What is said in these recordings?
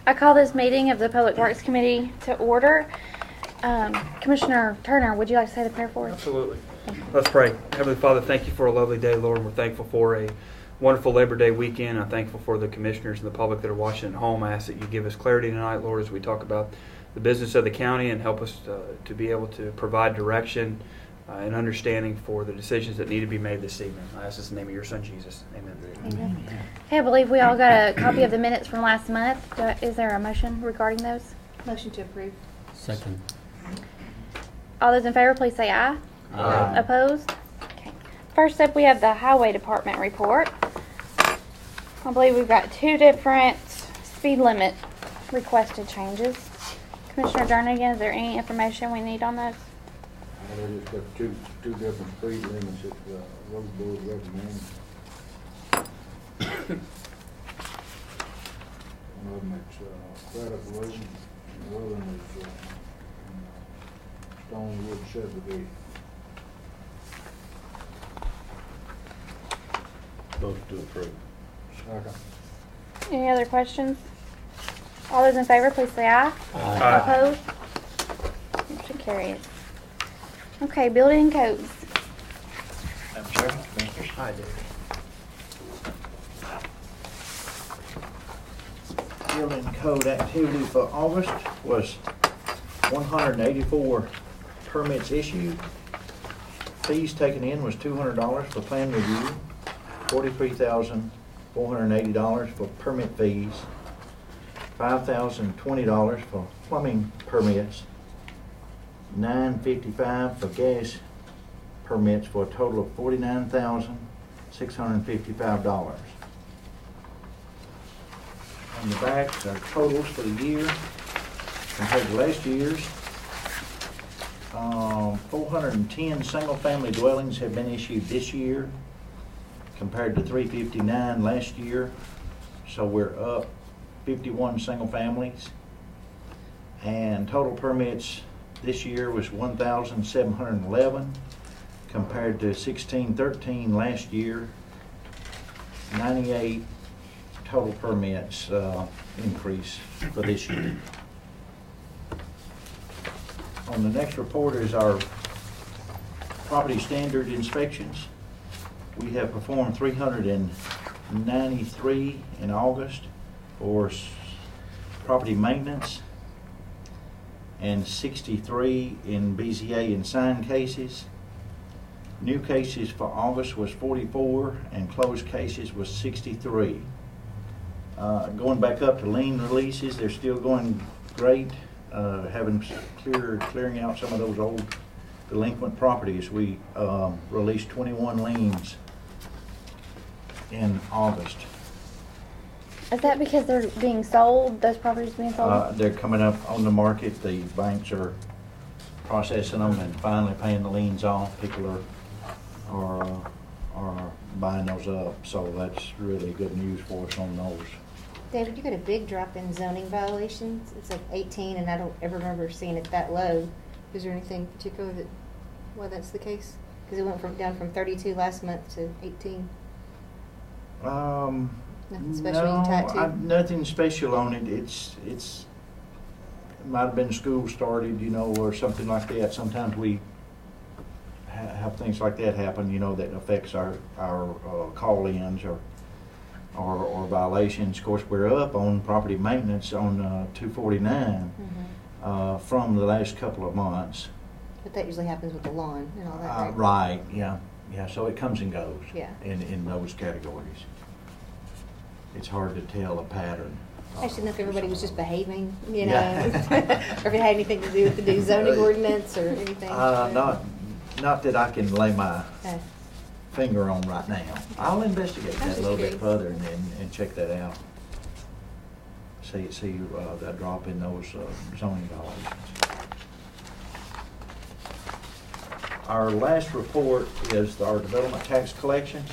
I call this meeting of the Public Works Committee to order. Commissioner Turner, would you like to say the prayer for us? Absolutely. Let's pray. Heavenly Father, thank you for a lovely day, Lord. We're thankful for a wonderful Labor Day weekend. I'm thankful for the commissioners and the public that are watching at home. I ask that you give us clarity tonight, Lord, as we talk about the business of the county and help us to be able to provide direction and understanding for the decisions that need to be made this evening. I ask this in the name of your Son, Jesus. Amen. Amen. Hey, I believe we all got a copy of the minutes from last month. Is there a motion regarding those? Motion to approve. Second. All those in favor, please say aye. Aye. Opposed? Okay. First up, we have the Highway Department report. I believe we've got two different speed limit requested changes. Commissioner Jernigan, is there any information we need on those? I just got two different speed limits that the road board recommends. One of them is Craddock Road, and the other one is Stonewood subdivision. Motion to approve. Second. Any other questions? All those in favor, please say aye. Aye. Opposed? Motion carries. Okay, building codes. Madam Chairman, Commissioners. Hi, David. Building code activity for August was 184 permits issued. Fees taken in was $200 for plan review, $43,480 for permit fees, $5,020 for plumbing permits, $955 for gas permits, for a total of $49,655. On the backs are totals for the year compared to last year's. 410 single-family dwellings have been issued this year compared to 359 last year. So we're up 51 single families. And total permits this year was 1,711 compared to 1,613 last year. 98 total permits increase for this year. On the next report is our property standard inspections. We have performed 393 in August for property maintenance and 63 in BZA and sign cases. New cases for August was 44 and closed cases was 63. Going back up to lien releases, they're still going great. Clearing out some of those old delinquent properties. We released 21 liens in August. Is that because they're being sold, those properties being sold? They're coming up on the market. The banks are processing them and finally paying the liens off. People are buying those up, so that's really good news for us on those. David, you got a big drop in zoning violations. It's like 18, and I don't ever remember seeing it that low. Is there anything particular why that's the case? Because it went down from 32 last month to 18. Nothing special you can tie it to? Nothing special on it. It might have been school started, or something like that. Sometimes we have things like that happen, that affects our call-ins or violations. Of course, we're up on property maintenance on 249 from the last couple of months. But that usually happens with the lawn and all that, right? Yeah. So it comes and goes. Yeah. In those categories, it's hard to tell a pattern. I just didn't know if everybody was just behaving, Yeah. or if it had anything to do with the new zoning ordinance or anything. Not that I can lay my finger on right now. I'll investigate that a little bit further and check that out. See that drop in those zoning violations. Our last report is our development tax collections.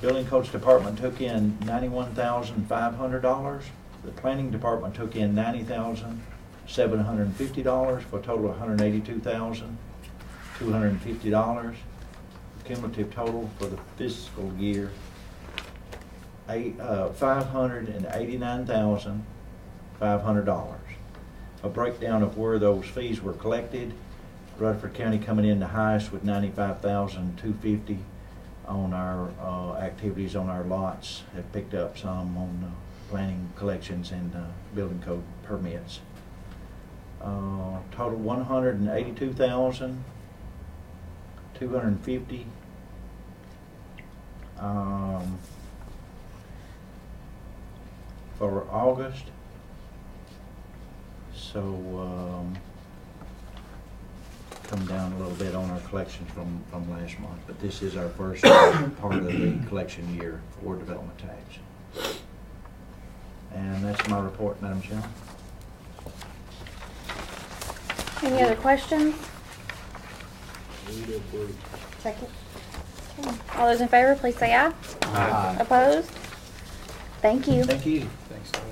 Building Codes Department took in $91,500. The Planning Department took in $90,750 for a total of $182,250. Cumulative total for the fiscal year $589,000 $500. A breakdown of where those fees were collected. Rutherford County coming in the highest with $95,250 on our activities on our lots. Have picked up some on planning collections and building code permits. Total $182,250. For August. So come down a little bit on our collections from last month, but this is our first part of the collection year for development tax. And that's my report, Madam Chairman. Any other questions? Move to approve. Second. Okay. All those in favor, please say aye. Aye. Opposed? Thank you. Thank you. Thanks, Todd.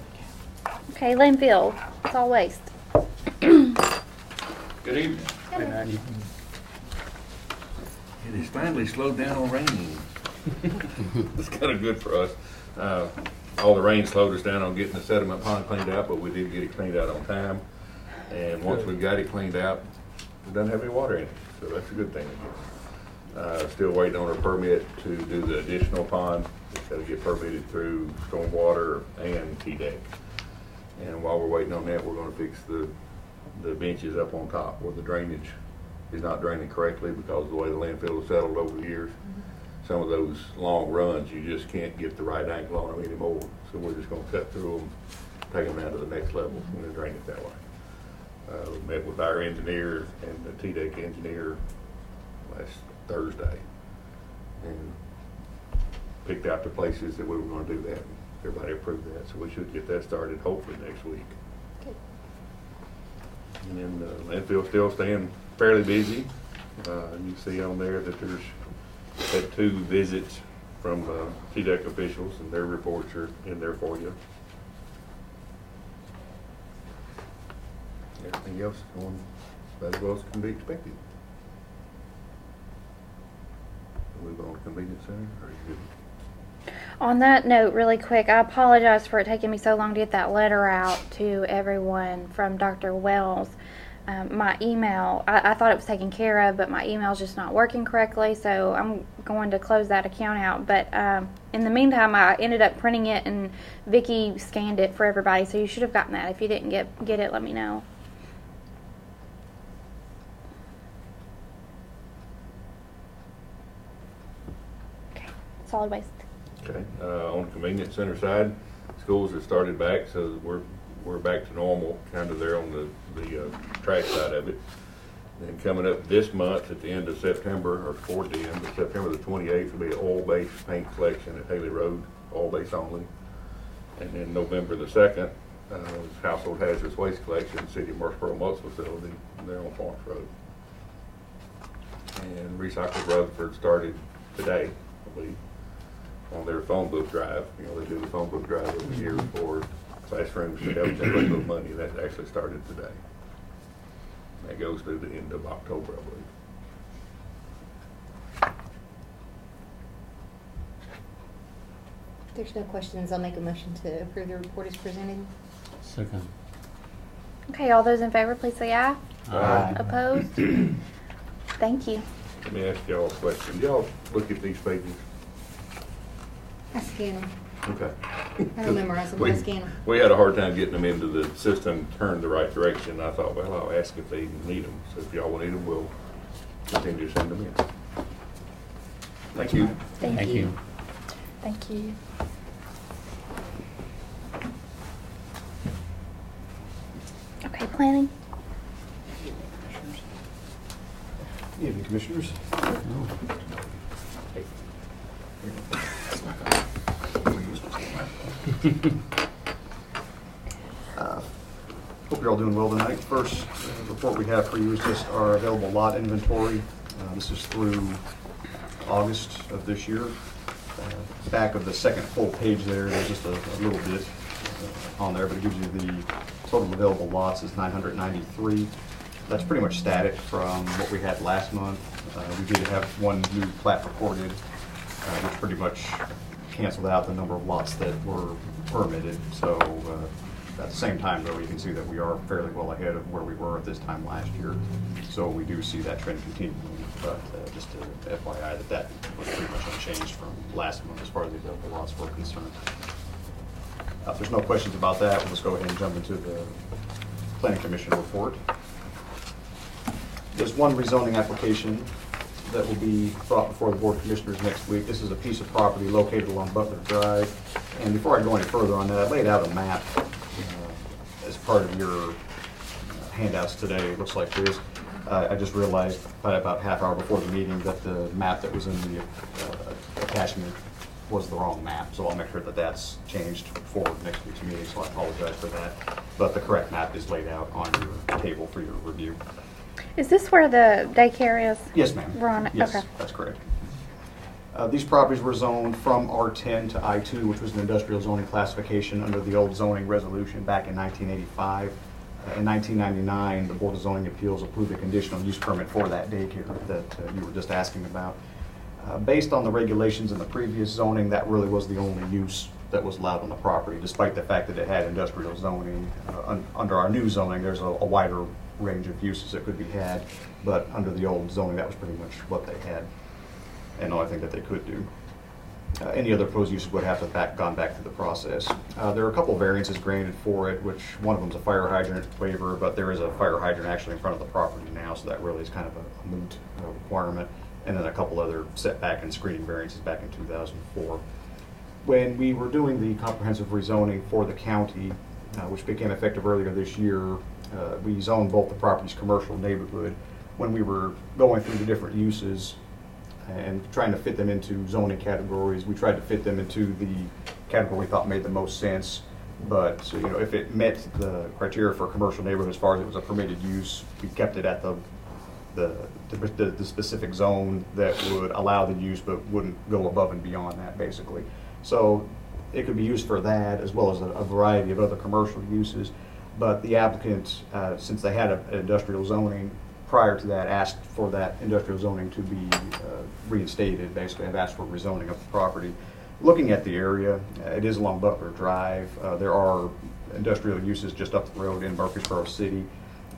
Okay, landfill, solid waste. Good evening. It has finally slowed down on raining. It's kind of good for us. All the rain slowed us down on getting the sediment pond cleaned out, but we did get it cleaned out on time. And once we've got it cleaned out, it doesn't have any water in it, so that's a good thing, I guess. Still waiting on our permit to do the additional pond. It's got to get permitted through stormwater and TDEC. And while we're waiting on that, we're going to fix the benches up on top where the drainage is not draining correctly because of the way the landfill has settled over the years. Some of those long runs, you just can't get the right angle on them anymore. So we're just going to cut through them, take them down to the next level and then drain it that way. We met with our engineer and the TDEC engineer last Thursday and picked out the places that we were going to do that. Everybody approved that, so we should get that started hopefully next week. Good. And then the landfill's still staying fairly busy. You see on there that there's had 2 visits from TDEC officials, and their reports are in there for you. Everything else is going about as well as can be expected. Move on to convenience center, or are you good? On that note, really quick, I apologize for it taking me so long to get that letter out to everyone from Dr. Wells. My email, I thought it was taken care of, but my email's just not working correctly, so I'm going to close that account out. But in the meantime, I ended up printing it, and Vicki scanned it for everybody, so you should have gotten that. If you didn't get it, let me know. Okay, solid waste. Okay, on the convenience center side, schools have started back, so we're back to normal, kind of there on the trash side of it. Then coming up this month at the end of September, or toward the end of September the 28th, will be an oil-based paint collection at Haley Road, oil-based only. And then November the 2nd, household hazardous waste collection, City of Murfreesboro Mulch Facility, there on Florence Road. And Recycle Rutherford started today, I believe, on their phone book drive. You know, they do the phone book drive every year for classrooms to help generate little money. That actually started today. That goes through the end of October, I believe. If there's no questions, I'll make a motion to approve the report as presented. Second. Okay, all those in favor, please say aye. Aye. Opposed? Thank you. Let me ask y'all a question. Y'all look at these pages? I scan them. Okay. I don't memorize them, but I scan them. We had a hard time getting them into the system turned the right direction. I thought, well, I'll ask if they need them. So if y'all will need them, we'll continue to send them in. Thank you. Thank you. you. Thank you. Okay, planning. Good evening, Commissioners. Hope you're all doing well tonight. First report we have for you is just our available lot inventory. This is through August of this year. Back of the second full page there's just a little bit on there, but it gives you the total available lots is 993. That's pretty much static from what we had last month. We did have one new plat recorded, which pretty much canceled out the number of lots that were permitted. So At the same time, though, you can see that we are fairly well ahead of where we were at this time last year. So we do see that trend continuing, but just to FYI that was pretty much unchanged from last month as far as the available lots were concerned. If there's no questions about that, we'll just go ahead and jump into the Planning Commission report. There's one rezoning application that will be brought before the Board of Commissioners next week. This is a piece of property located along Butler Drive. And before I go any further on that, I laid out a map as part of your handouts today. It looks like this. I just realized about half hour before the meeting that the map that was in the attachment was the wrong map. So I'll make sure that that's changed for next week's meeting, so I apologize for that. But the correct map is laid out on your table for your review. Is this where the daycare is? Yes, ma'am. Ron, Yes, okay. that's correct. These properties were zoned from R10 to I2, which was an industrial zoning classification under the old zoning resolution back in 1985. In 1999, the Board of Zoning Appeals approved a conditional use permit for that daycare that you were just asking about. Based on the regulations in the previous zoning, that really was the only use that was allowed on the property, despite the fact that it had industrial zoning. Under our new zoning, there's a wider range of uses that could be had, but under the old zoning, that was pretty much what they had and the only thing that they could do. Any other proposed uses would have to gone back through the process. There are a couple variances granted for it, which one of them is a fire hydrant waiver, but there is a fire hydrant actually in front of the property now, so that really is kind of a moot requirement. And then a couple other setback and screening variances back in 2004. When we were doing the comprehensive rezoning for the county, which became effective earlier this year, we zoned both the properties commercial neighborhood. When we were going through the different uses and trying to fit them into zoning categories, we tried to fit them into the category we thought made the most sense. But if it met the criteria for a commercial neighborhood as far as it was a permitted use, we kept it at the specific zone that would allow the use but wouldn't go above and beyond that, basically. So it could be used for that as well as a variety of other commercial uses. But the applicant, since they had an industrial zoning prior to that, asked for that industrial zoning to be reinstated. Basically, have asked for rezoning of the property. Looking at the area, it is along Butler Drive. There are industrial uses just up the road in Murfreesboro City.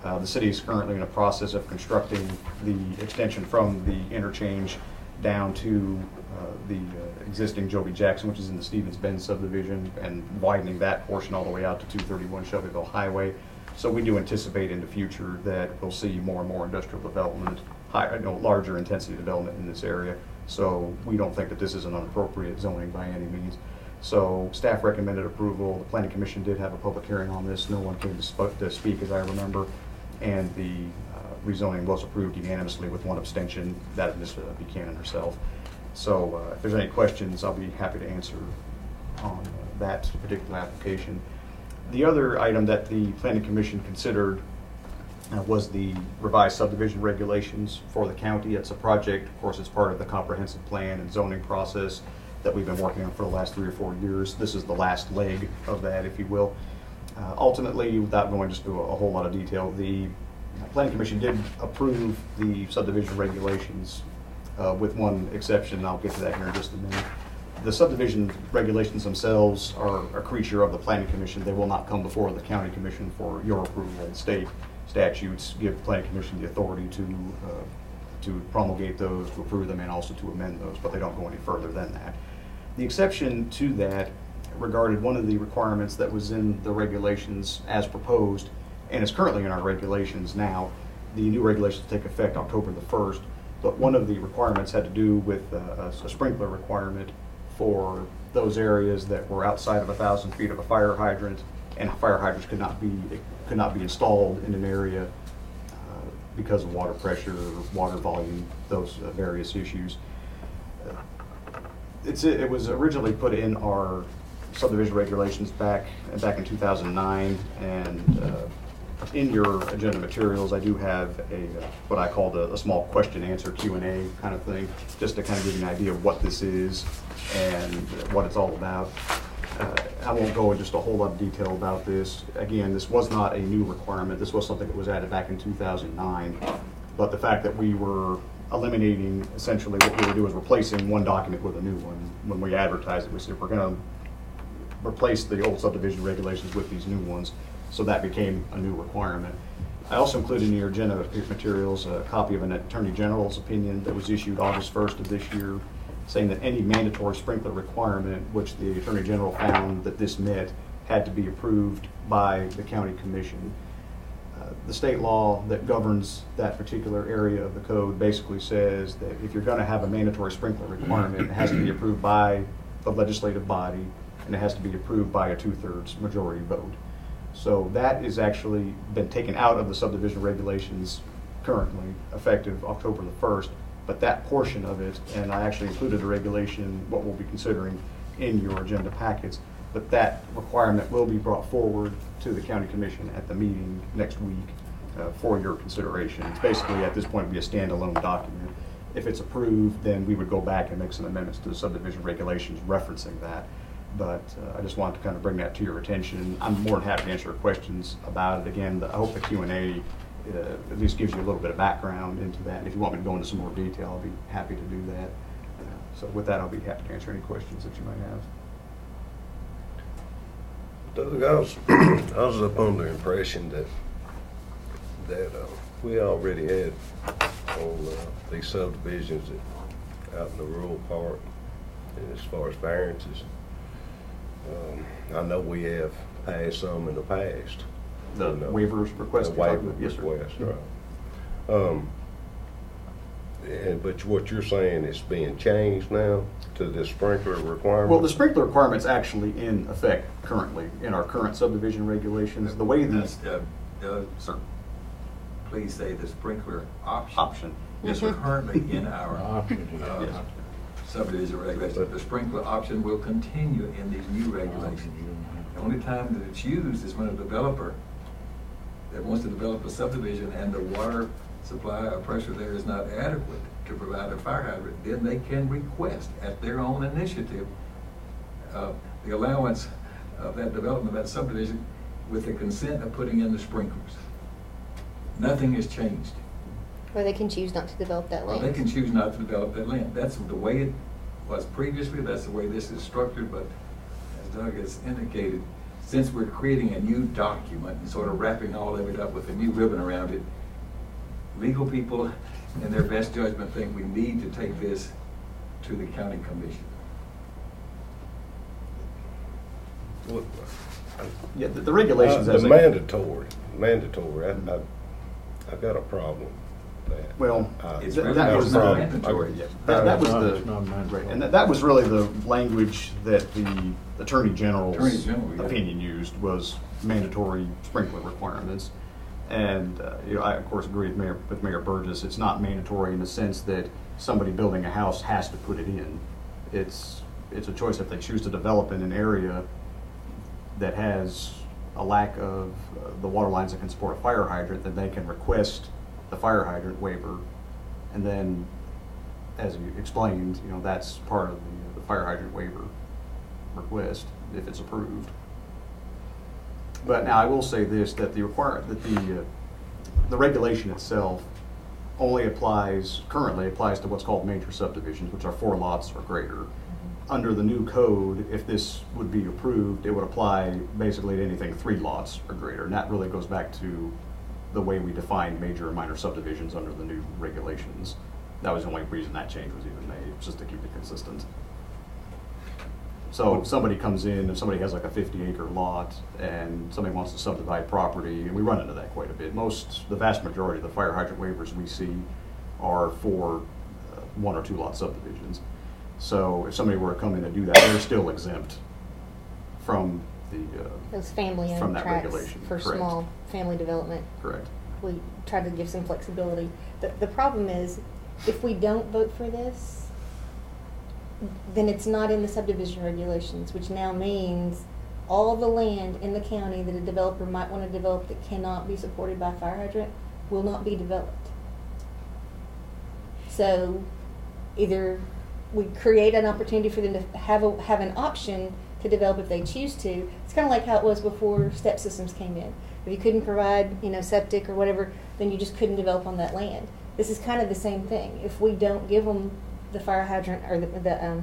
The city is currently in a process of constructing the extension from the interchange down to the existing Joby Jackson, which is in the Stevens Bend subdivision, and widening that portion all the way out to 231 Shelbyville Highway. So we do anticipate in the future that we'll see more and more industrial development, larger intensity development in this area. So we don't think that this is an inappropriate zoning by any means. So staff recommended approval. The Planning Commission did have a public hearing on this. No one came to speak, as I remember. And the rezoning was approved unanimously with one abstention, that of Ms. Buchanan herself. So if there's any questions, I'll be happy to answer on that particular application. The other item that the Planning Commission considered was the revised subdivision regulations for the county. It's a project, of course, it's part of the comprehensive plan and zoning process that we've been working on for the last 3 or 4 years. This is the last leg of that, if you will. Ultimately, without going just through a whole lot of detail, the Planning Commission did approve the subdivision regulations with one exception, and I'll get to that here in just a minute. The subdivision regulations themselves are a creature of the Planning Commission. They will not come before the County Commission for your approval. State statutes give the Planning Commission the authority to promulgate those, to approve them, and also to amend those, but they don't go any further than that. The exception to that regarded one of the requirements that was in the regulations as proposed, and is currently in our regulations now. The new regulations take effect October the 1st, but one of the requirements had to do with a sprinkler requirement for those areas that were outside of 1,000 feet of a fire hydrant, and fire hydrants could not be installed in an area because of water pressure, water volume, those various issues. It was originally put in our subdivision regulations back in 2009, and in your agenda materials, I do have what I called a small question-answer Q&A kind of thing, just to kind of give you an idea of what this is and what it's all about. I won't go into just a whole lot of detail about this. Again, this was not a new requirement. This was something that was added back in 2009. But the fact that we were eliminating, essentially what we would do is replacing one document with a new one. When we advertised it, we said, if we're going to replaced the old subdivision regulations with these new ones, so that became a new requirement. I also included in your agenda materials a copy of an Attorney General's opinion that was issued August 1st of this year, saying that any mandatory sprinkler requirement, which the Attorney General found that this met, had to be approved by the county commission. The state law that governs that particular area of the code basically says that if you're going to have a mandatory sprinkler requirement, it has to be approved by the legislative body, and it has to be approved by a 2/3 majority vote. So that is actually been taken out of the subdivision regulations currently, effective October the 1st, but that portion of it, and I actually included a regulation, what we'll be considering in your agenda packets, but that requirement will be brought forward to the county commission at the meeting next week for your consideration. It's basically, at this point, be a standalone document. If it's approved, then we would go back and make some amendments to the subdivision regulations referencing that. But I just wanted to kind of bring that to your attention. I'm more than happy to answer questions about it. Again, I hope the Q&A at least gives you a little bit of background into that. And if you want me to go into some more detail, I'll be happy to do that. So with that, I'll be happy to answer any questions that you might have. Doug, I was up under the impression that we already had on these subdivisions out in the rural part, and as far as variances. I know we have passed some in the past. The waivers requested? The waiver Yes, sir. request, right. But what you're saying is being changed now to the sprinkler requirement? Well, the sprinkler requirement's actually in effect currently in our current subdivision regulations. The way these... Sir. Please say the sprinkler option. Option. Yes, sir. Currently in our Yes. subdivision regulations. The sprinkler option will continue in these new regulations. The only time that it's used is when a developer that wants to develop a subdivision and the water supply or pressure there is not adequate to provide a fire hydrant, then they can request at their own initiative the allowance of that development, that subdivision, with the consent of putting in the sprinklers. Nothing has changed. Or they can choose not to develop that Well, land. they can choose not to develop that land. That's the way it was previously, that's the way this is structured, but as Doug has indicated, since we're creating a new document and sort of wrapping all of it up with a new ribbon around it, legal people in their best judgment think we need to take this to the county commission. What- Yeah, the regulations The as mandatory, I've got a problem with that. Well, It's that really was not the... mandatory. Yeah, that was It's not mandatory. right, and that was really the language that the Attorney General's Attorney General, yeah. opinion used, was mandatory sprinkler requirements. And I of course agree with Mayor Burgess. It's not mandatory in the sense that somebody building a house has to put it in. It's a choice if they choose to develop in an area that has a lack of the water lines that can support a fire hydrant, then they can request the fire hydrant waiver. And then, as you explained, that's part of the fire hydrant waiver request if it's approved. But now I will say this, that the regulation itself only currently applies to what's called major subdivisions, which are 4 lots or greater. Under the new code, if this would be approved, it would apply basically to anything 3 lots or greater. And that really goes back to the way we define major and minor subdivisions under the new regulations. That was the only reason that change was even made, just to keep it consistent. So if somebody comes in, if somebody has like a 50-acre lot and somebody wants to subdivide property, and we run into that quite a bit. The vast majority of the fire hydrant waivers we see are for 1 or 2 lot subdivisions. So if somebody were to come in and do that, they're still exempt from Those from family-owned that tracts regulation. for Correct. small family development. Correct. We tried to give some flexibility. The problem is, if we don't vote for this, then it's not in the subdivision regulations, which now means all the land in the county that a developer might want to develop that cannot be supported by a fire hydrant will not be developed. So either we create an opportunity for them to have an option to develop if they choose to. It's kind of like how it was before step systems came in. If you couldn't provide, septic or whatever, then you just couldn't develop on that land. This is kind of the same thing. If we don't give them the fire hydrant or the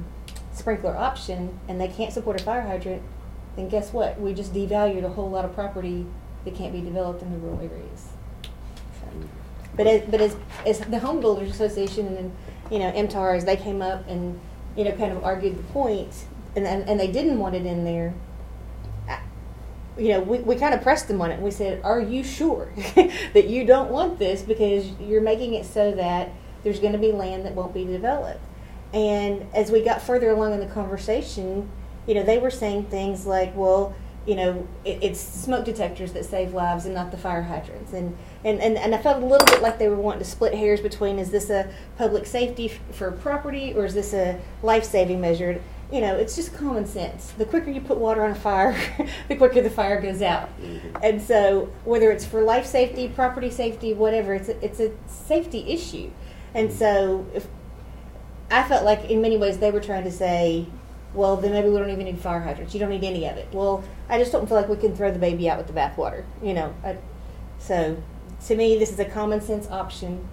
sprinkler option, and they can't support a fire hydrant, then guess what? We just devalued a whole lot of property that can't be developed in the rural areas. So, but as the Home Builders Association and, you know, MTAR, as they came up and, you know, kind of argued the point, and they didn't want it in there, you know, we kind of pressed them on it. We said, are you sure that you don't want this, because you're making it so that there's going to be land that won't be developed? And as we got further along in the conversation, you know, they were saying things like, well, you know, it's smoke detectors that save lives and not the fire hydrants. And I felt a little bit like they were wanting to split hairs between, is this a public safety for property, or is this a life-saving measure? You know, it's just common sense. The quicker you put water on a fire, the quicker the fire goes out. And so whether it's for life safety, property safety, whatever, it's a safety issue. And so if I felt like in many ways they were trying to say, well, then maybe we don't even need fire hydrants. You don't need any of it. Well, I just don't feel like we can throw the baby out with the bathwater, you know. So to me, this is a common sense option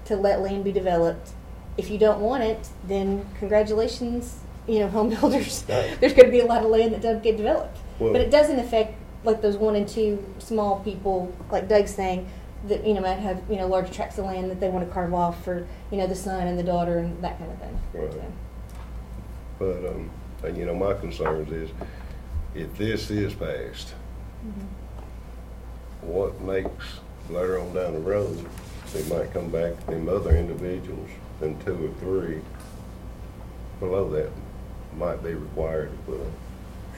to let land be developed. If you don't want it, then congratulations, you know, home builders. There's going to be a lot of land that doesn't get developed. Well, but it doesn't affect like those 1 and 2 small people, like Doug's saying, that, you know, might have, you know, large tracts of land that they want to carve off for, you know, the son and the daughter and that kind of thing. Right. So. But, and, you know, my concerns is, if this is passed, what makes later on down the road, they might come back, them other individuals, and 2 or 3 below that might be required to put a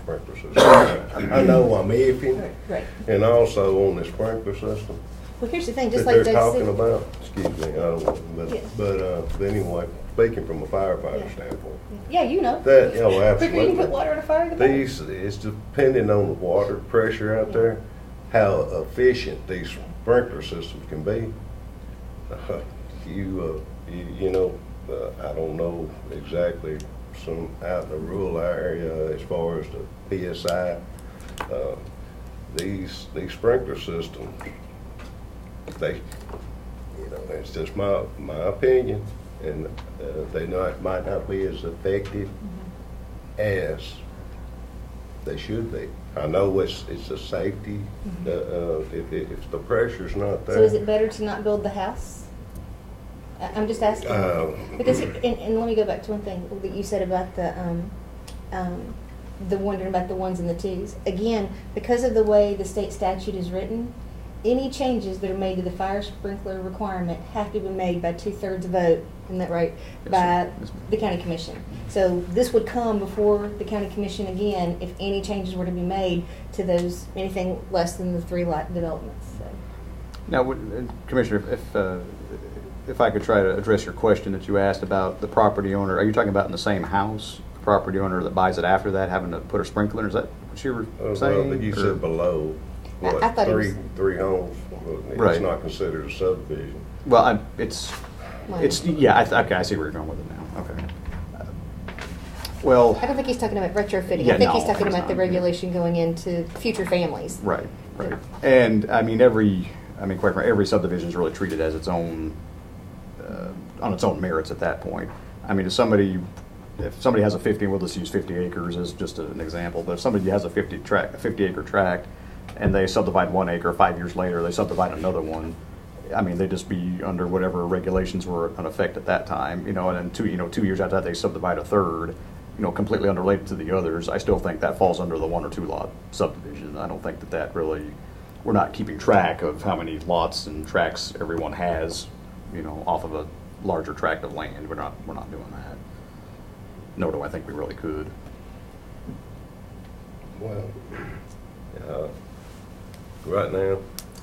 sprinkler system. I know I'm iffy, Right. and also on the sprinkler system Well, here's the thing, that just like they're Doug talking said. about, excuse me, I don't know, Yeah. but anyway, speaking from a firefighter Yeah. standpoint, Yeah, you know. that, you know, The quicker you can put absolutely. water on a fire, the better. These, it's depending on the water pressure out there, how efficient these sprinkler systems can be. You know, I don't know exactly some out in the rural area as far as the PSI. These sprinkler systems, they, you know, it's just my opinion, and they might not be as effective as they should be. I know it's a safety, if the pressure's not there. So is it better to not build the house? I'm just asking. Because, and let me go back to one thing that you said about the wondering about the 1s and the 2s. Again, because of the way the state statute is written, any changes that are made to the fire sprinkler requirement have to be made by 2/3 vote, isn't that right? By the county commission. So this would come before the county commission again if any changes were to be made to those, anything less than the 3-lot developments. So. Now, Commissioner, if I could try to address your question that you asked about the property owner, are you talking about in the same house, the property owner that buys it after that having to put a sprinkler? Is that what you were saying? Well, you or- said below, I what, thought it was- three homes? Well, it's Right. not considered a subdivision. Well, it's yeah. Okay, I see where you're going with it now. Okay. Well, I don't think he's talking about retrofitting. Yeah, I think no, he's talking he's about the not. regulation going into future families. right. And I mean, quite frankly, every subdivision is really treated as its own, on its own merits at that point. I mean, if somebody has a 50, we'll just use 50 acres as just an example, but if somebody has a 50 acre tract, and they subdivide 1 acre, 5 years later they subdivide another one, I mean, they'd just be under whatever regulations were in effect at that time, you know, and then 2 years after that they subdivide a third, you know, completely unrelated to the others. I still think that falls under the 1 or 2 lot subdivision. I don't think that really, we're not keeping track of how many lots and tracts everyone has, you know, off of a larger tract of land. We're not doing that. Nor do I think we really could. Well, right now,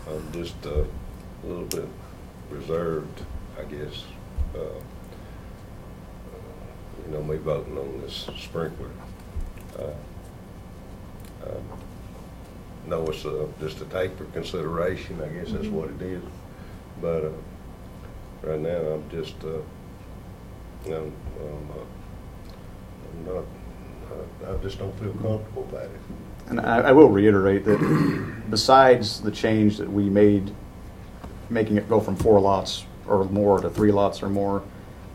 I'm just a little bit reserved, I guess. You know, me voting on this sprinkler. No, it's just a take for consideration, I guess that's what it is. But right now, I'm just, I'm not, I just don't feel comfortable about it. And I will reiterate that besides the change that we made, making it go from 4 lots or more to 3 lots or more,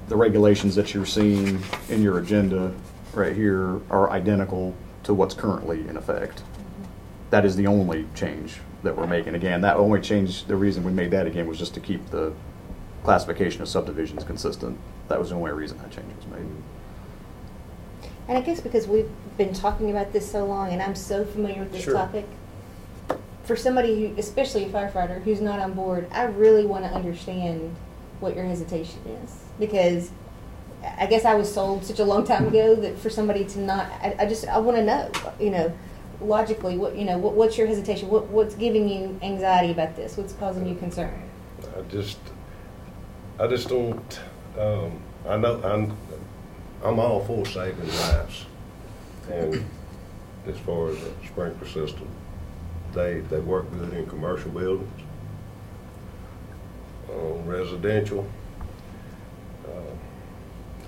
the regulations that you're seeing in your agenda right here are identical to what's currently in effect. That is the only change that we're making. Again, that only change, the reason we made that again was just to keep the classification of subdivisions consistent. That was the only reason that change was made. And I guess because we've been talking about this so long and I'm so familiar with this Sure. topic, for somebody who, especially a firefighter who's not on board, I really want to understand what your hesitation is. Because I guess I was sold such a long time ago that for somebody to not, I want to know, logically, what's your hesitation? What's giving you anxiety about this? What's causing you concern? I just don't, I know, I'm all for saving lives. And as far as the sprinkler system, they work good in commercial buildings. Residential,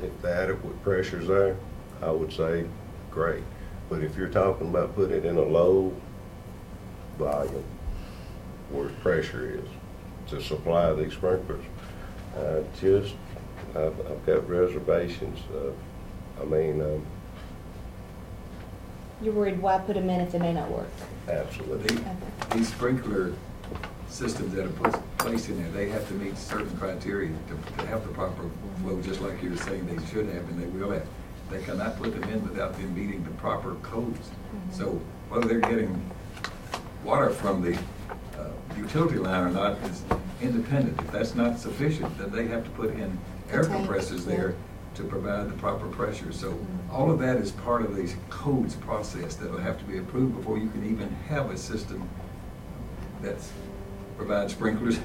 if the adequate pressure's there, I would say great. But if you're talking about putting it in a low volume where pressure is to supply these sprinklers, I've got reservations. You're worried why put them in if they may not work? Absolutely. These sprinkler systems that are placed in there, they have to meet certain criteria to have the proper flow, just like you were saying they should have and they will have. They cannot put them in without them meeting the proper codes. So whether they're getting water from the utility line or not is independent. If that's not sufficient, then they have to put in air compressors there to provide the proper pressure. So all of that is part of the codes process that will have to be approved before you can even have a system that provides sprinklers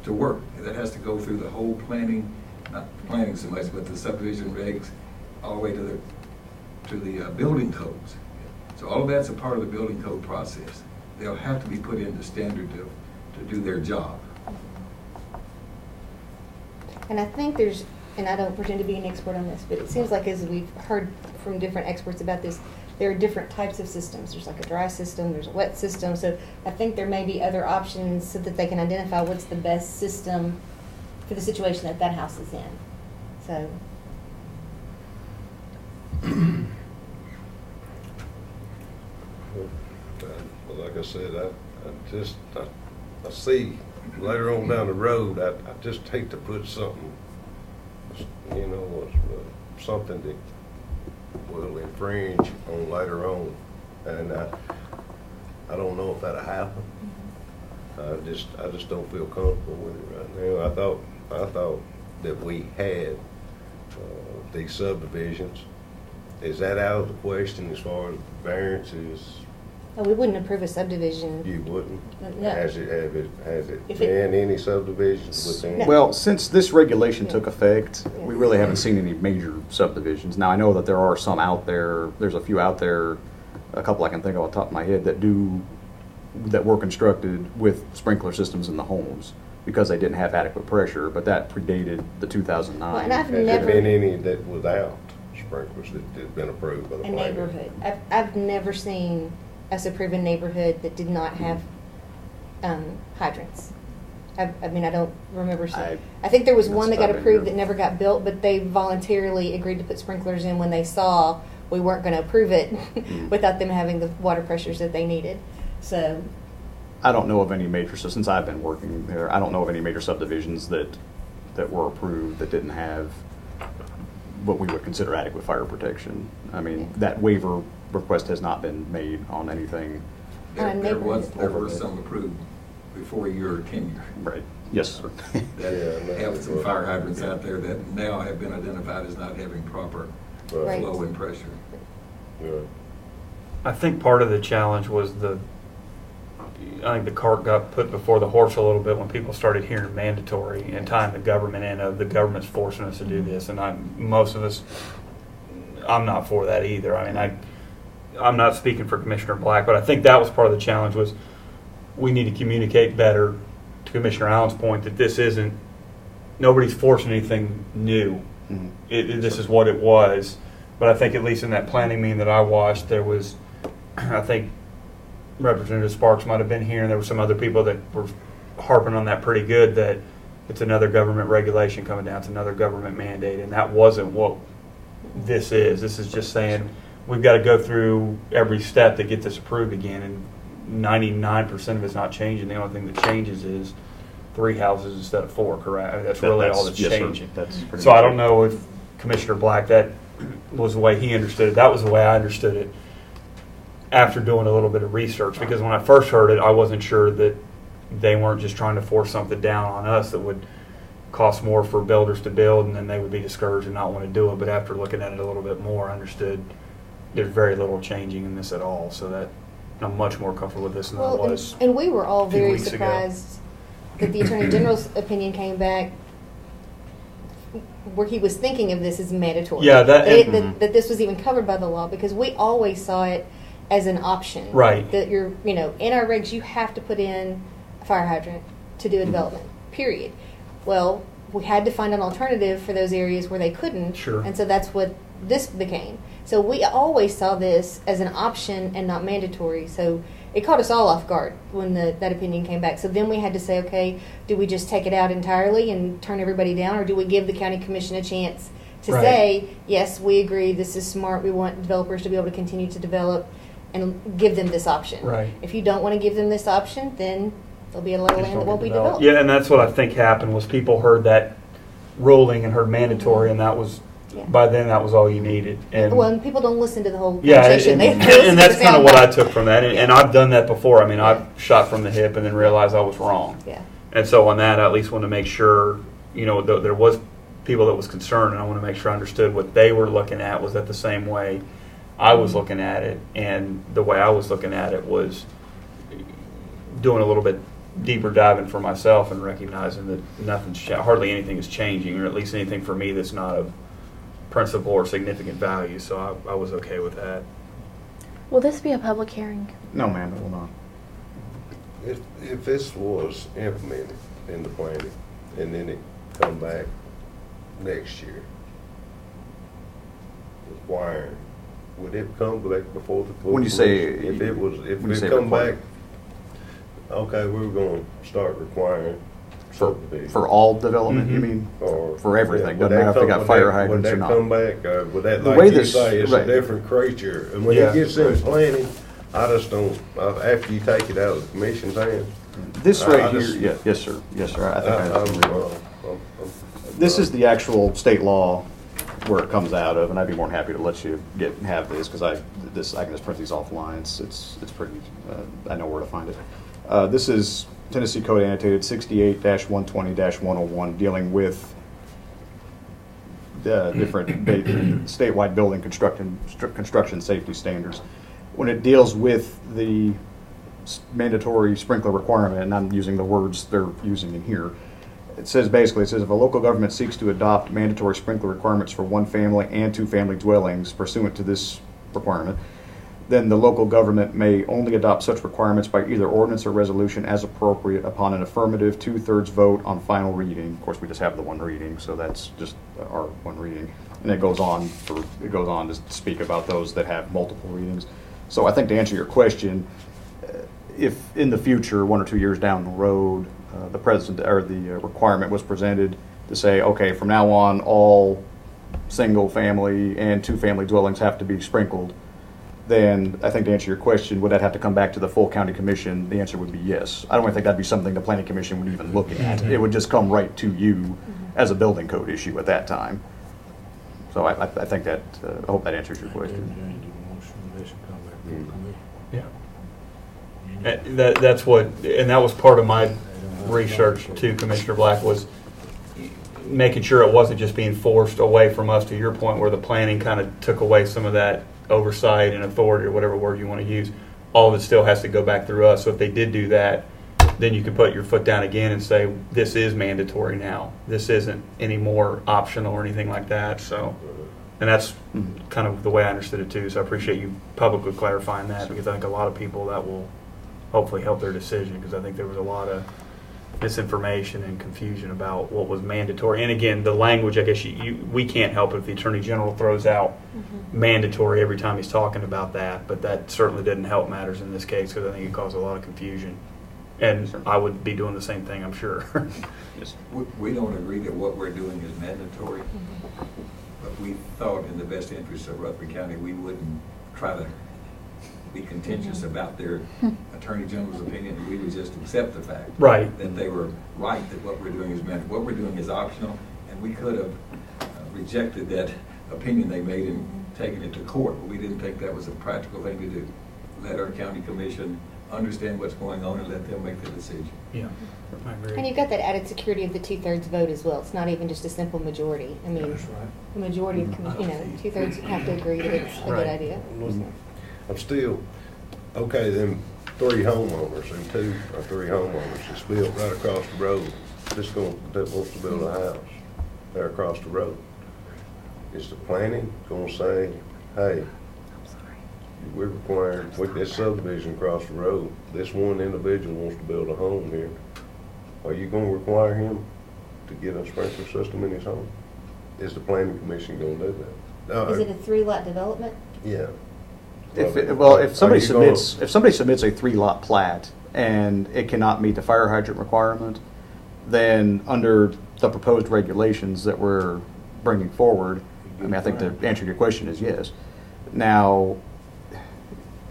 to work. That has to go through the whole planning, not planning so much, but the subdivision regs, all the way to the building codes. So all of that's a part of the building code process. They'll have to be put into standard to do their job. And I think there's, and I don't pretend to be an expert on this, but it seems like as we've heard from different experts about this, there are different types of systems. There's like a dry system, there's a wet system. So I think there may be other options so that they can identify what's the best system for the situation that that house is in. So. Like I said, I see later on down the road, I just hate to put something, something that will infringe on later on. And I don't know if that'll happen. I just don't feel comfortable with it right now. I thought that we had these subdivisions. Is that out of the question as far as variances? No, we wouldn't approve a subdivision. You wouldn't? No. Has it been any subdivisions within? No. Well, since this regulation took effect, we really haven't seen any major subdivisions. Now, I know that there are some out there. There's a few out there, a couple I can think of off the top of my head, that were constructed with sprinkler systems in the homes because they didn't have adequate pressure, but that predated the 2009. Well, and I've Has never there been any that without sprinklers that had been approved by the a planning? neighborhood. I've never seen us approve a neighborhood that did not have hydrants. I don't remember seeing. I think there was one that got approved that never got built, but they voluntarily agreed to put sprinklers in when they saw we weren't going to approve it without them having the water pressures that they needed. So I don't know of any major, so since I've been working there, I don't know of any major subdivisions that were approved that didn't have what we would consider adequate fire protection. I mean, that waiver request has not been made on anything. There were some approved before your tenure. Right. Yes, sir. That have some fire hydrants out there that now have been identified as not having proper Right. flow and pressure. Yeah. I think part of the challenge was I think the cart got put before the horse a little bit when people started hearing mandatory and tying the government in of the government's forcing us to do this. And most of us, I'm not for that either. I mean, I'm not speaking for Commissioner Black, but I think that was part of the challenge was we need to communicate better to Commissioner Allen's point that nobody's forcing anything new. Mm-hmm. This is what it was. But I think at least in that planning meeting that I watched, there was, I think Representative Sparks might have been here, and there were some other people that were harping on that pretty good, that it's another government regulation coming down, it's another government mandate, and that wasn't what this is. This is just saying we've got to go through every step to get this approved again, and 99% of it's not changing. The only thing that changes is 3 houses instead of 4, correct? I mean, that's really all that's yes, sir. changing. That's pretty So much I don't it. know if Commissioner Black, that was the way he understood it. That was the way I understood it after doing a little bit of research, because when I first heard it, I wasn't sure that they weren't just trying to force something down on us that would cost more for builders to build, and then they would be discouraged and not want to do it. But after looking at it a little bit more, I understood there's very little changing in this at all. So that I'm much more comfortable with this than I was. And we were all a few very weeks ago. surprised that the Attorney General's opinion came back where he was thinking of this as mandatory. Yeah, that this was even covered by the law, because we always saw it as an option. Right. That you're, in our regs, you have to put in a fire hydrant to do a development, period. Well, we had to find an alternative for those areas where they couldn't. Sure. And so that's what this became. So we always saw this as an option and not mandatory. So it caught us all off guard when that opinion came back. So then we had to say, okay, do we just take it out entirely and turn everybody down, or do we give the county commission a chance to Right. say, yes, we agree, this is smart, we want developers to be able to continue to develop, and give them this option. Right. If you don't want to give them this option, then there'll be a lot of land that won't be developed. Yeah, and that's what I think happened was people heard that ruling and heard mandatory, and that was Yeah. by then that was all you needed. And Well, and people don't listen to the whole yeah, conversation. and, They listen to and that's the kind of sound what I bite. took from that. And I've done that before. I mean, I've shot from the hip and then realized I was wrong. Yeah. And so on that, I at least wanted to make sure, there was people that was concerned, and I want to make sure I understood what they were looking at was that the same way I was looking at it. And the way I was looking at it was doing a little bit deeper diving for myself and recognizing that hardly anything is changing, or at least anything for me that's not of principal or significant value. So I was okay with that. Will this be a public hearing? No, ma'am, it will not. If this was implemented in the planning and then it come back next year, requiring, would it come back before the full When you say- commission? If when you say it come require- back, okay, we're gonna start requiring subdivision. For all development, you Mhm. mean? Or- For everything, yeah, would doesn't matter that if they come- got would fire that- hydrants or Would not. that come back, would that, The like way you this- say, it's right. a different creature, and when Yeah. it gets in planning, I just don't, after you take it out of the commission's hands. This I right here, just- yes, sir, yes, sir, I think I'm- This is the actual state law where it comes out of, and I'd be more than happy to let you have this, because I can just print these offline. It's pretty, I know where to find it. This is Tennessee Code Annotated 68-120-101, dealing with the different statewide building construction safety standards. When it deals with the mandatory sprinkler requirement, and I'm using the words they're using in here, it says if a local government seeks to adopt mandatory sprinkler requirements for one family and two family dwellings pursuant to this requirement, then the local government may only adopt such requirements by either ordinance or resolution as appropriate upon an affirmative 2/3 vote on final reading. Of course, we just have the one reading, so that's just our one reading. And it goes on to speak about those that have multiple readings. So I think to answer your question, if in the future, 1 or 2 years down the road, the requirement was presented to say, okay, from now on, all single family and two family dwellings have to be sprinkled, then I think to answer your question, would that have to come back to the full county commission? The answer would be yes. I don't even think that'd be something the planning commission would even look at. It would just come right to you as a building code issue at that time. So I think that, I hope that answers your question. Yeah. That's what, and that was part of my research too, Commissioner Black, was making sure it wasn't just being forced away from us, to your point, where the planning kind of took away some of that oversight and authority, or whatever word you want to use. All of it still has to go back through us. So if they did do that, then you can put your foot down again and say, this is mandatory now. This isn't any more optional or anything like that. So, and that's kind of the way I understood it too. So I appreciate you publicly clarifying that, because I think a lot of people that will hopefully help their decision, because I think there was a lot of misinformation and confusion about what was mandatory. And again, the language, I guess we can't help it if the Attorney General throws out mandatory every time he's talking about that, but that certainly didn't help matters in this case, because I think it caused a lot of confusion. And I would be doing the same thing, I'm sure. We don't agree that what we're doing is mandatory, but we thought in the best interest of Rutherford County, we wouldn't try to be contentious about their Attorney General's opinion. We would just accept the fact Right. that they were right, that what we're doing is meant, what we're doing is optional, and we could have rejected that opinion they made and taken it to court. But we didn't think that was a practical thing to do. Let our county commission understand what's going on and let them make the decision. Yeah, I agree. And you've got that added security of the 2/3 vote as well. It's not even just a simple majority. I mean, the majority of, 2/3 have to agree that it's a good Right. idea. I'm still, okay, them 3 homeowners and 2 or 3 homeowners that's built right across the road, that wants to build a house there across the road. Is the planning gonna say, hey, we're requiring, with this subdivision across the road, this one individual wants to build a home here. Are you gonna require him to get a sprinkler system in his home? Is the planning commission gonna do that? No, Is it a 3-lot development? yeah. If somebody Are you gonna- submits a 3-lot plat and it cannot meet the fire hydrant requirement, then under the proposed regulations that we're bringing forward, I mean, I think the answer to your question is yes. Now,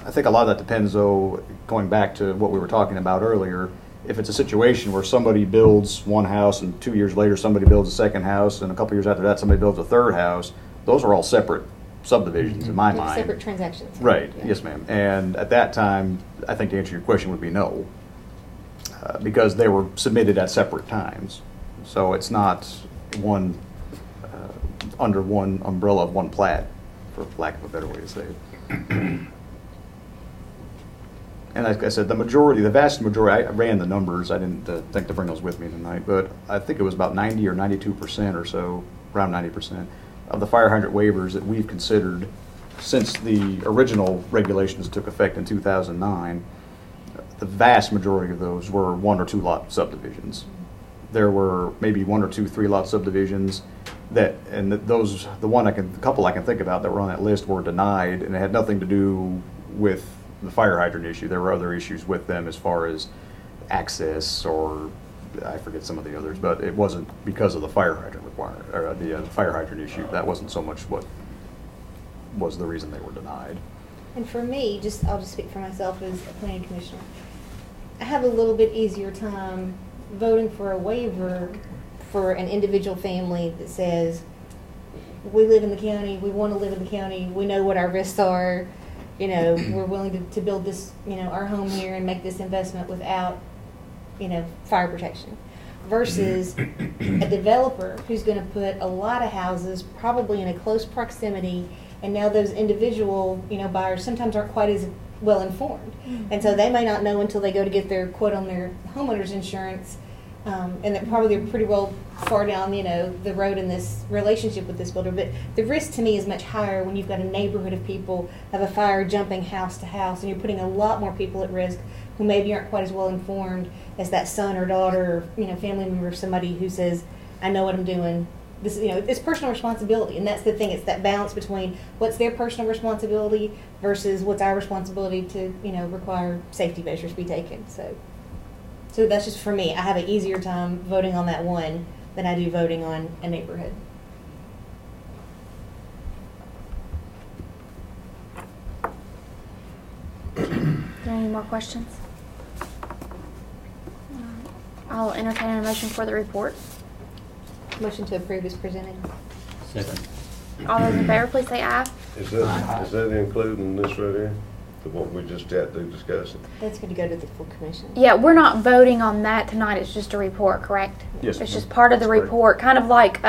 I think a lot of that depends, though, going back to what we were talking about earlier. If it's a situation where somebody builds one house and 2 years later somebody builds a second house and a couple years after that somebody builds a third house, those are all separate subdivisions in my They're mind. separate transactions. Right, Yeah. yes, ma'am. And at that time, I think the answer to your question would be no, because they were submitted at separate times. So it's not one, under one umbrella of one plat, for lack of a better way to say it. And like I said, the vast majority, I ran the numbers, I didn't think to bring those with me tonight, but I think it was about 90 or 92% or so, around 90%, of the fire hydrant waivers that we've considered since the original regulations took effect in 2009, the vast majority of those were 1 or 2 lot subdivisions. There were maybe 1 or 2 3-lot subdivisions the couple I can think about that were on that list were denied, and it had nothing to do with the fire hydrant issue. There were other issues with them as far as access, or I forget some of the others, but it wasn't because of the fire hydrant requirement, or the fire hydrant issue. That wasn't so much what was the reason they were denied. And for me, I'll just speak for myself as a planning commissioner. I have a little bit easier time voting for a waiver for an individual family that says, we live in the county, we want to live in the county, we know what our risks are, we're willing to build this, our home here and make this investment without, fire protection. Versus a developer who's going to put a lot of houses probably in a close proximity, and now those individual, buyers sometimes aren't quite as well informed. And so they may not know until they go to get their quote on their homeowner's insurance, and they're probably pretty well far down, the road in this relationship with this builder. But the risk to me is much higher when you've got a neighborhood of people, have a fire jumping house to house, and you're putting a lot more people at risk who maybe aren't quite as well informed as that son or daughter or, family member of somebody who says, I know what I'm doing. This, it's personal responsibility, and that's the thing. It's that balance between what's their personal responsibility versus what's our responsibility to, require safety measures be taken. So that's just for me. I have an easier time voting on that one than I do voting on a neighborhood. Are there any more questions? I'll entertain a motion for the report. Motion to approve is presented. Second. All those in favor, please say aye. Is that including this right here? What we just got through discussing? That's going to go to the full commission. Yeah, we're not voting on that tonight. It's just a report, correct? Yes, It's ma'am. just part of the That's correct. report, kind of like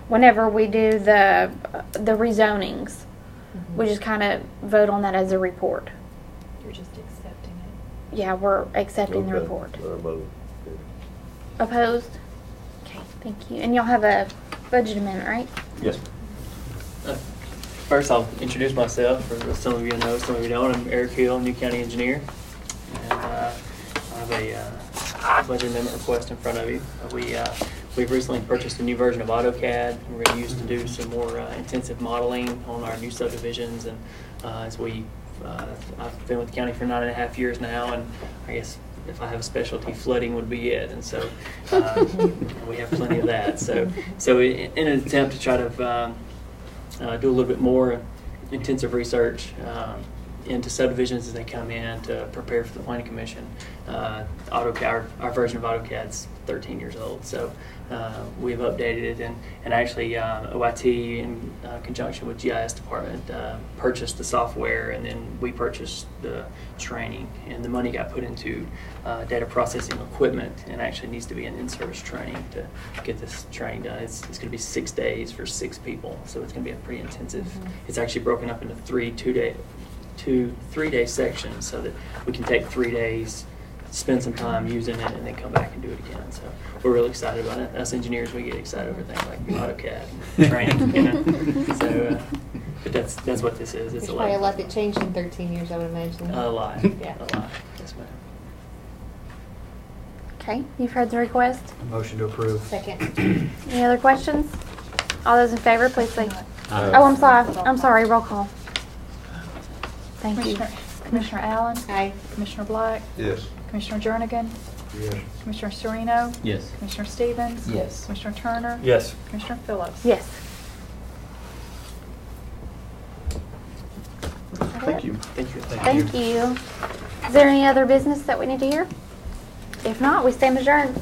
whenever we do the rezonings. We just kind of vote on that as a report. You're just accepting it. Yeah, we're accepting the Okay. report. Vote. Opposed? Okay, thank you. And y'all have a budget amendment, right? Yes. First, I'll introduce myself. For some of you know, some of you don't. I'm Eric Hill, new county engineer, and I have a budget amendment request in front of you. We've recently purchased a new version of AutoCAD. We're going to use to do some more intensive modeling on our new subdivisions, and I've been with the county for 9.5 years now, and I guess if I have a specialty, flooding would be it, and so we have plenty of that. So in an attempt to try to do a little bit more intensive research into subdivisions as they come in to prepare for the planning commission. AutoCAD, our version of AutoCAD's 13 years old, so we've updated it, and actually OIT in conjunction with GIS department purchased the software, and then we purchased the training, and the money got put into data processing equipment, and actually needs to be an in-service training to get this training done. It's going to be 6 days for 6 people, so it's going to be a pretty intensive. It's actually broken up into 3 3-day sections, so that we can take 3 days, spend some time using it, and then come back and do it again. So we're really excited about it. Us engineers, we get excited over things like AutoCAD and training, you know. So, but that's what this is. It's There's probably a lot that changed in 13 years, I would imagine. A lot. Yeah. A lot. Yes, ma'am. Okay, you've heard the request. Motion to approve. Second. Any other questions? All those in favor, please say. Oh, I'm sorry. I'm sorry. Roll call. Thank you. Commissioner Allen? Aye. Commissioner Black? Yes. Commissioner Jernigan? Yes. Commissioner Sereno? Yes. Commissioner Stevens? Yes. Commissioner Turner? Yes. Commissioner Phillips? Yes. Thank you. Thank you. Thank you. Is there any other business that we need to hear? If not, we stand adjourned.